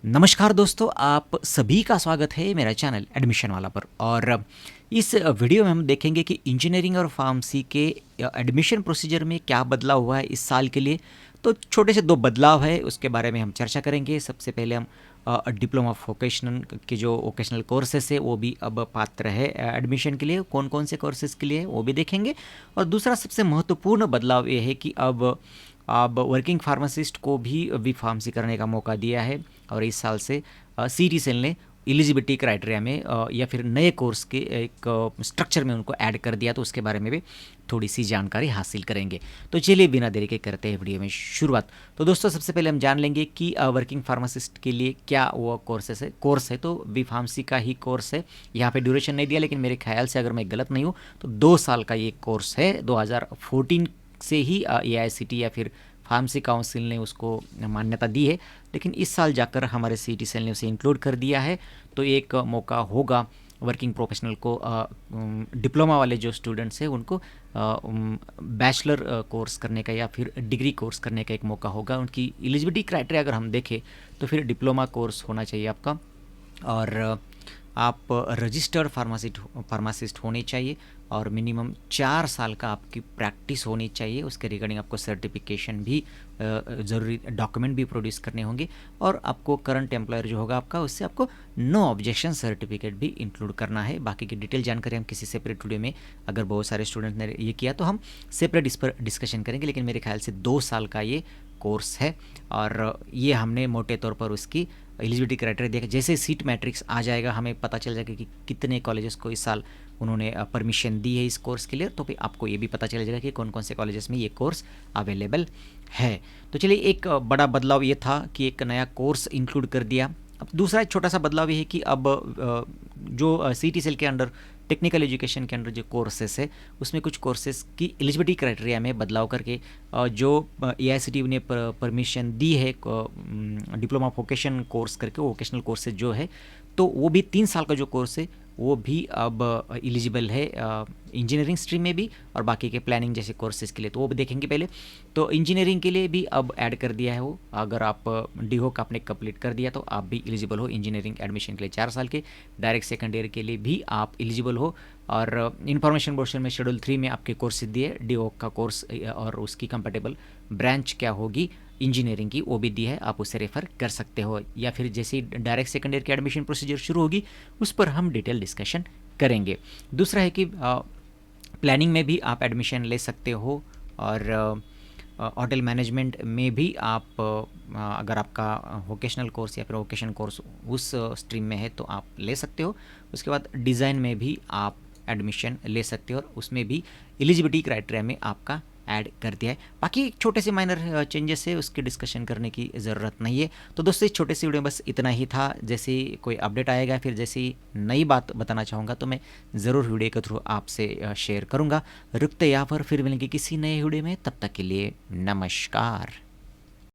नमस्कार दोस्तों, आप सभी का स्वागत है मेरा चैनल एडमिशन वाला पर। और इस वीडियो में हम देखेंगे कि इंजीनियरिंग और फार्मेसी के एडमिशन प्रोसीजर में क्या बदलाव हुआ है इस साल के लिए। तो छोटे से दो बदलाव है, उसके बारे में हम चर्चा करेंगे। सबसे पहले हम डिप्लोमा वोकेशनल के जो वोकेशनल कोर्सेस है वो भी अब पात्र है एडमिशन के लिए, कौन कौन से कोर्सेज के लिए वो भी देखेंगे। और दूसरा सबसे महत्वपूर्ण बदलाव ये है कि अब वर्किंग फार्मासिस्ट को भी फार्मेसी करने का मौका दिया है। और इस साल से सीटी सेल ने एलिजिबिलिटी क्राइटेरिया में या फिर नए कोर्स के एक स्ट्रक्चर में उनको ऐड कर दिया, तो उसके बारे में भी थोड़ी सी जानकारी हासिल करेंगे। तो चलिए बिना देरी के करते हैं वीडियो में शुरुआत। तो दोस्तों सबसे पहले हम जान लेंगे कि वर्किंग फार्मासिस्ट के लिए क्या वो कोर्स है। तो बी फार्मेसी का ही कोर्स है। यहाँ पे ड्यूरेशन नहीं दिया, लेकिन मेरे ख्याल से अगर मैं गलत नहीं हूँ तो 2 साल का ये कोर्स है। 2014 से ही AICTE या फिर फार्मेसी काउंसिल ने उसको मान्यता दी है, लेकिन इस साल जाकर हमारे सीटी सेल ने उसे इंक्लूड कर दिया है। तो एक मौका होगा वर्किंग प्रोफेशनल को, डिप्लोमा वाले जो स्टूडेंट्स हैं उनको बैचलर कोर्स करने का या फिर डिग्री कोर्स करने का एक मौका होगा। उनकी एलिजिबिलिटी क्राइटेरिया अगर हम देखें तो फिर डिप्लोमा कोर्स होना चाहिए आपका, और आप रजिस्टर्ड फार्मासिस्ट होने चाहिए, और मिनिमम 4 साल का आपकी प्रैक्टिस होनी चाहिए। उसके रिगार्डिंग आपको सर्टिफिकेशन भी ज़रूरी डॉक्यूमेंट भी प्रोड्यूस करने होंगे, और आपको करंट एम्प्लॉयर जो होगा आपका उससे आपको नो ऑब्जेक्शन सर्टिफिकेट भी इंक्लूड करना है। बाकी की डिटेल जानकारी हम किसी सेपरेट वीडियो में, अगर बहुत सारे स्टूडेंट ने ये किया तो हम सेपरेट इस पर डिस्कशन करेंगे। लेकिन मेरे ख्याल से 2 साल का ये कोर्स है, और ये हमने मोटे तौर पर उसकी एलिजिबिलिटी क्राइटेरिया देखा। जैसे सीट मैट्रिक्स आ जाएगा हमें पता चल जाएगा कि कितने कॉलेजेस को इस साल उन्होंने परमिशन दी है इस कोर्स के लिए, तो फिर आपको ये भी पता चल जाएगा कि कौन कौन से कॉलेजेस में ये कोर्स अवेलेबल है। तो चलिए, एक बड़ा बदलाव ये था कि एक नया कोर्स इंक्लूड कर दिया। अब दूसरा एक छोटा सा बदलाव ये है कि अब जो सीटी सेल के अंडर टेक्निकल एजुकेशन के अंडर जो कोर्सेस है उसमें कुछ कोर्सेज की एलिजिबिलिटी क्राइटेरिया में बदलाव करके जो AICTE ने परमिशन दी है डिप्लोमा वोकेशन कोर्स करके, वोकेशनल कोर्सेज जो है, तो वो भी 3 साल का जो कोर्स है वो भी अब एलिजिबल है इंजीनियरिंग स्ट्रीम में भी, और बाकी के प्लानिंग जैसे कोर्सेज के लिए तो वो भी देखेंगे पहले। तो इंजीनियरिंग के लिए भी अब ऐड कर दिया है वो, अगर आप DHoc आपने कंप्लीट कर दिया तो आप भी एलिजिबल हो इंजीनियरिंग एडमिशन के लिए 4 साल के। डायरेक्ट सेकेंड ईयर के लिए भी आप एलिजिबल हो। और इन्फॉर्मेशन ब्रोशर में शेड्यूल 3 में आपके कोर्सेज दिए, DHoc का कोर्स और उसकी कंपेटेबल ब्रांच क्या होगी इंजीनियरिंग की वो भी दी है, आप उसे रेफ़र कर सकते हो। या फिर जैसे डायरेक्ट सेकेंड ईयर की एडमिशन प्रोसीजर शुरू होगी उस पर हम डिटेल डिस्कशन करेंगे। दूसरा है कि प्लानिंग में भी आप एडमिशन ले सकते हो, और होटल मैनेजमेंट में भी आप अगर आपका वोकेशनल कोर्स या फिर वोकेशन कोर्स उस स्ट्रीम में है तो आप ले सकते हो। उसके बाद डिज़ाइन में भी आप एडमिशन ले सकते हो, और उसमें भी एलिजिबिलिटी क्राइटेरिया में आपका ऐड कर दिया है। बाकी छोटे से माइनर चेंजेस है, उसकी डिस्कशन करने की ज़रूरत नहीं है। तो दोस्तों इस छोटे से वीडियो में बस इतना ही था। जैसे कोई अपडेट आएगा, फिर जैसी नई बात बताना चाहूँगा तो मैं ज़रूर वीडियो के थ्रू आपसे शेयर करूँगा। रुकते यहाँ पर, फिर मिलेंगे किसी नए वीडियो में। तब तक के लिए नमस्कार।